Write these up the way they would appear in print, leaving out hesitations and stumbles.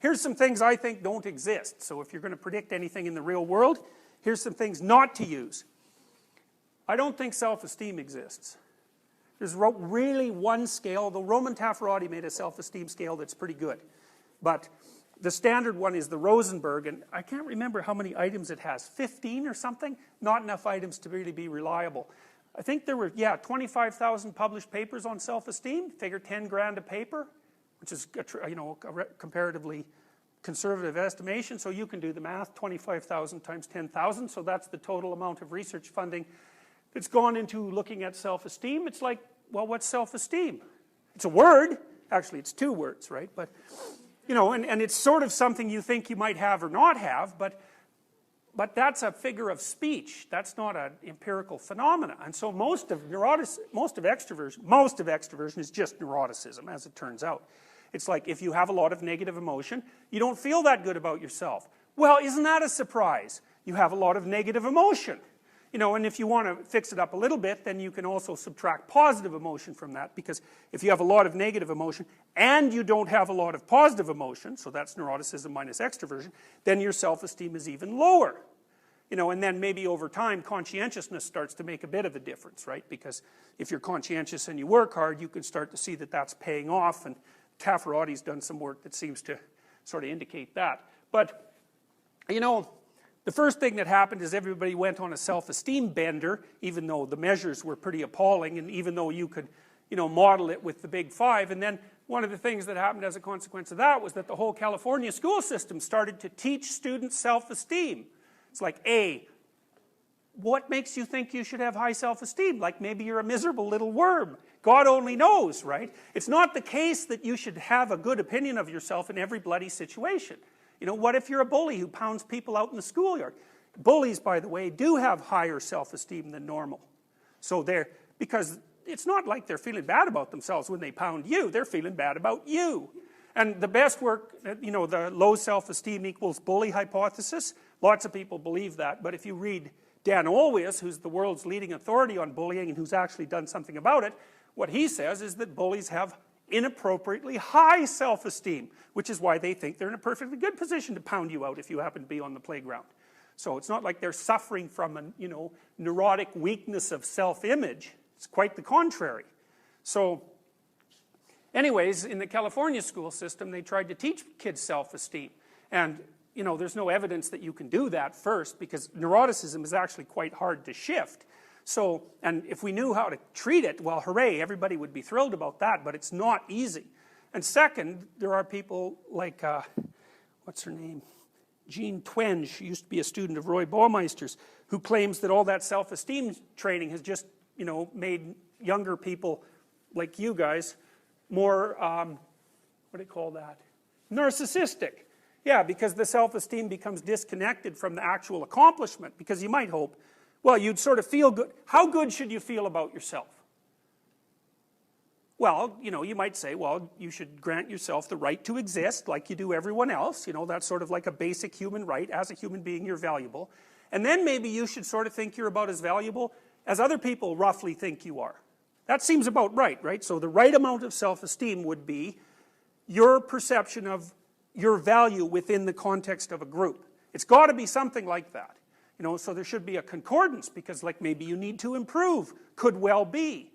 Here's some things I think don't exist. So if you're going to predict anything in the real world, here's some things not to use. I don't think self-esteem exists. There's really one scale. The Roman Taffarati made a self-esteem scale that's pretty good. But the standard one is the Rosenberg, and I can't remember how many items it has. 15 or something? Not enough items to really be reliable. I think there were, yeah, 25,000 published papers on self-esteem. Figure 10 grand a paper, which is, you know, a comparatively conservative estimation. So you can do the math, 25,000 times 10,000. So that's the total amount of research funding that's gone into looking at self-esteem. It's like, well, what's self-esteem? It's a word. Actually, it's two words, right? But, you know, and it's sort of something you think you might have or not have, but that's a figure of speech. That's not an empirical phenomena. And so most of extroversion is just neuroticism, as it turns out. It's like if you have a lot of negative emotion, you don't feel that good about yourself. Well, isn't that a surprise? You have a lot of negative emotion. You know, and if you want to fix it up a little bit, then you can also subtract positive emotion from that, because if you have a lot of negative emotion and you don't have a lot of positive emotion, so that's neuroticism minus extroversion, then your self-esteem is even lower. You know, and then maybe over time conscientiousness starts to make a bit of a difference, right? Because if you're conscientious and you work hard, you can start to see that that's paying off, and Taffarati's done some work that seems to sort of indicate that. But, you know, the first thing that happened is everybody went on a self-esteem bender, even though the measures were pretty appalling, and even though you could, you know, model it with the big five. And then one of the things that happened as a consequence of that was that the whole California school system started to teach students self-esteem. It's like, A, what makes you think you should have high self-esteem? Like maybe you're a miserable little worm. God only knows, right? It's not the case that you should have a good opinion of yourself in every bloody situation. You know, what if you're a bully who pounds people out in the schoolyard? Bullies, by the way, do have higher self-esteem than normal. So because it's not like they're feeling bad about themselves when they pound you, they're feeling bad about you. And the best work, you know, the low self-esteem equals bully hypothesis, lots of people believe that, but if you read Dan Olweus, who's the world's leading authority on bullying and who's actually done something about it, what he says is that bullies have inappropriately high self-esteem, which is why they think they're in a perfectly good position to pound you out if you happen to be on the playground. So it's not like they're suffering from a, you know, neurotic weakness of self-image. It's quite the contrary. So anyways, in the California school system, they tried to teach kids self-esteem. And, you know, there's no evidence that you can do that first, because neuroticism is actually quite hard to shift. So, and if we knew how to treat it, well, hooray, everybody would be thrilled about that, but it's not easy. And second, there are people like, what's her name? Jean Twenge, she used to be a student of Roy Baumeister's, who claims that all that self-esteem training has just, you know, made younger people like you guys more, what do you call that? Narcissistic. Yeah, because the self-esteem becomes disconnected from the actual accomplishment, because you might hope, well, you'd sort of feel good. How good should you feel about yourself? Well, you know, you might say, well, you should grant yourself the right to exist like you do everyone else. You know, that's sort of like a basic human right. As a human being, you're valuable. And then maybe you should sort of think you're about as valuable as other people roughly think you are. That seems about right, right? So the right amount of self-esteem would be your perception of your value within the context of a group. It's got to be something like that. You know, so there should be a concordance, because like maybe you need to improve, could well be,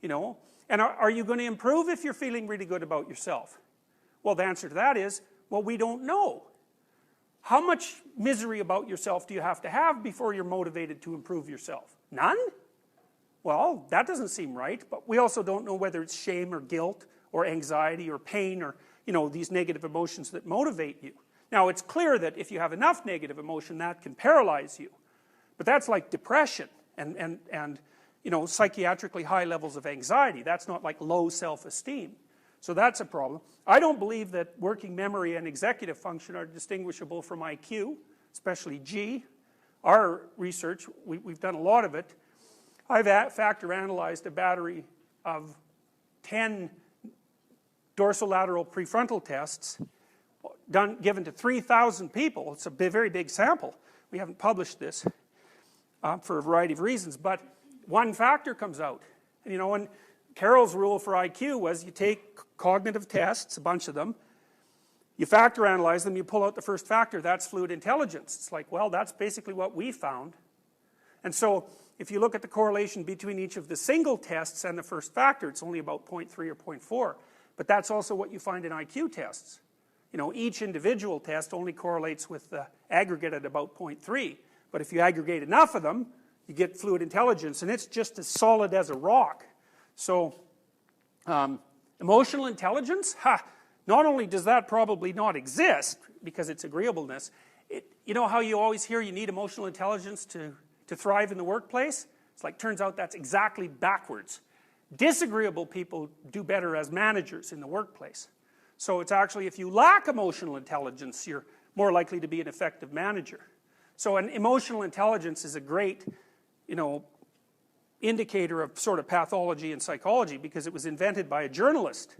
you know. And are you going to improve if you're feeling really good about yourself? Well, the answer to that is, well, we don't know. How much misery about yourself do you have to have before you're motivated to improve yourself? None? Well, that doesn't seem right, but we also don't know whether it's shame or guilt or anxiety or pain or, you know, these negative emotions that motivate you. Now, it's clear that if you have enough negative emotion, that can paralyze you. But that's like depression and you know, psychiatrically high levels of anxiety. That's not like low self-esteem. So that's a problem. I don't believe that working memory and executive function are distinguishable from IQ, especially G. Our research, we've done a lot of it. I've factor analyzed a battery of 10 dorsolateral prefrontal tests given to 3,000 people. It's a very big sample. We haven't published this for a variety of reasons, but one factor comes out. And, you know, and Carroll's rule for IQ was you take cognitive tests, a bunch of them, You factor analyze them, you pull out the first factor, that's fluid intelligence. It's like, well, that's basically what we found. And so, if you look at the correlation between each of the single tests and the first factor, it's only about 0.3 or 0.4. But that's also what you find in IQ tests. You know, each individual test only correlates with the aggregate at about 0.3. But if you aggregate enough of them, you get fluid intelligence, and it's just as solid as a rock. So, emotional intelligence, not only does that probably not exist, because it's agreeableness, you know how you always hear you need emotional intelligence to thrive in the workplace? It's like, turns out that's exactly backwards. Disagreeable people do better as managers in the workplace. So it's actually, if you lack emotional intelligence, you're more likely to be an effective manager. So an emotional intelligence is a great, you know, indicator of sort of pathology and psychology, because it was invented by a journalist.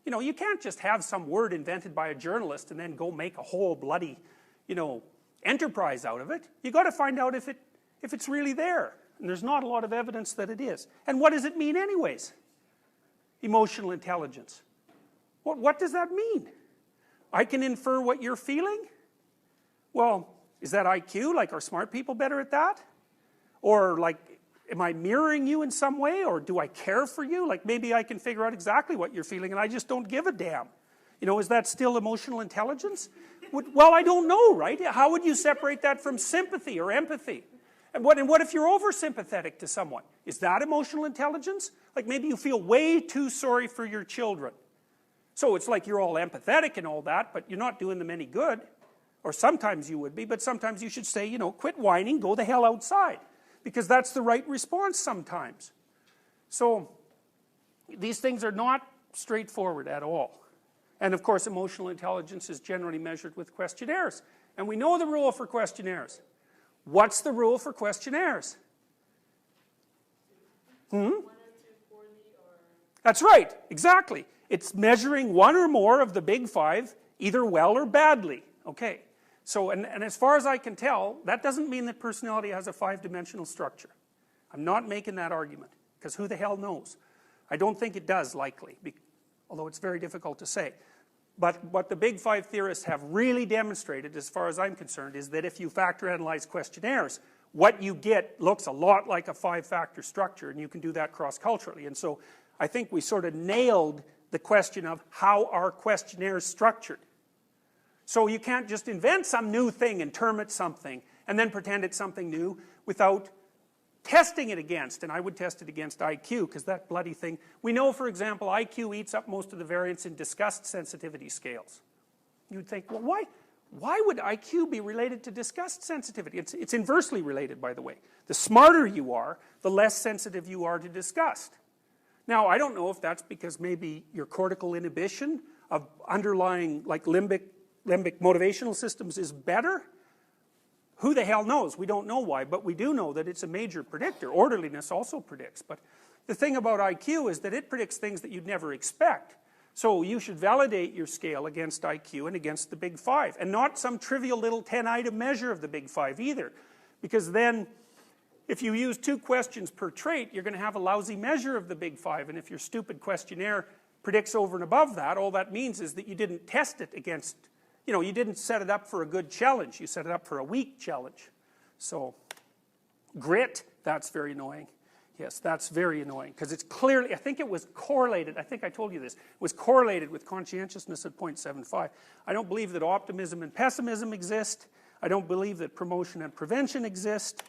You know, you can't just have some word invented by a journalist and then go make a whole bloody, you know, enterprise out of it. You got to find out if it's really there. And there's not a lot of evidence that it is. And what does it mean anyways? Emotional intelligence. What does that mean? I can infer what you're feeling? Well, is that IQ? Like, are smart people better at that? Or like, am I mirroring you in some way? Or do I care for you? Like, maybe I can figure out exactly what you're feeling and I just don't give a damn. You know, is that still emotional intelligence? Well, I don't know, right? How would you separate that from sympathy or empathy? And what if you're over-sympathetic to someone? Is that emotional intelligence? Like, maybe you feel way too sorry for your children. So it's like you're all empathetic and all that, but you're not doing them any good. Or sometimes you would be, but sometimes you should say, you know, quit whining, go the hell outside. Because that's the right response sometimes. So, these things are not straightforward at all. And of course, emotional intelligence is generally measured with questionnaires. And we know the rule for questionnaires. What's the rule for questionnaires? That's right, exactly. It's measuring one or more of the big five, either well or badly. Okay. So, and as far as I can tell, that doesn't mean that personality has a 5-dimensional structure. I'm not making that argument, because who the hell knows? I don't think it does, likely, although it's very difficult to say. But what the big five theorists have really demonstrated, as far as I'm concerned, is that if you factor analyze questionnaires, what you get looks a lot like a 5-factor structure, and you can do that cross-culturally. And so I think we sort of nailed the question of how are questionnaires structured. So you can't just invent some new thing and term it something and then pretend it's something new without testing it against. And I would test it against IQ, because that bloody thing, we know, for example, IQ eats up most of the variance in disgust sensitivity scales. You'd think, well, why would IQ be related to disgust sensitivity? It's inversely related, by the way. The smarter you are, the less sensitive you are to disgust. Now, I don't know if that's because maybe your cortical inhibition of underlying, like, limbic motivational systems is better. Who the hell knows? We don't know why, but we do know that it's a major predictor. Orderliness also predicts. But the thing about IQ is that it predicts things that you'd never expect. So you should validate your scale against IQ and against the big five, and not some trivial little 10-item measure of the big five either. Because then, if you use 2 questions per trait, you're going to have a lousy measure of the big five, and if your stupid questionnaire predicts over and above that, all that means is that you didn't test it against, you know, you didn't set it up for a good challenge, you set it up for a weak challenge. So, grit, that's very annoying. Yes, that's very annoying, because it's clearly, I think it was correlated, I think I told you this, it was correlated with conscientiousness at 0.75. I don't believe that optimism and pessimism exist. I don't believe that promotion and prevention exist.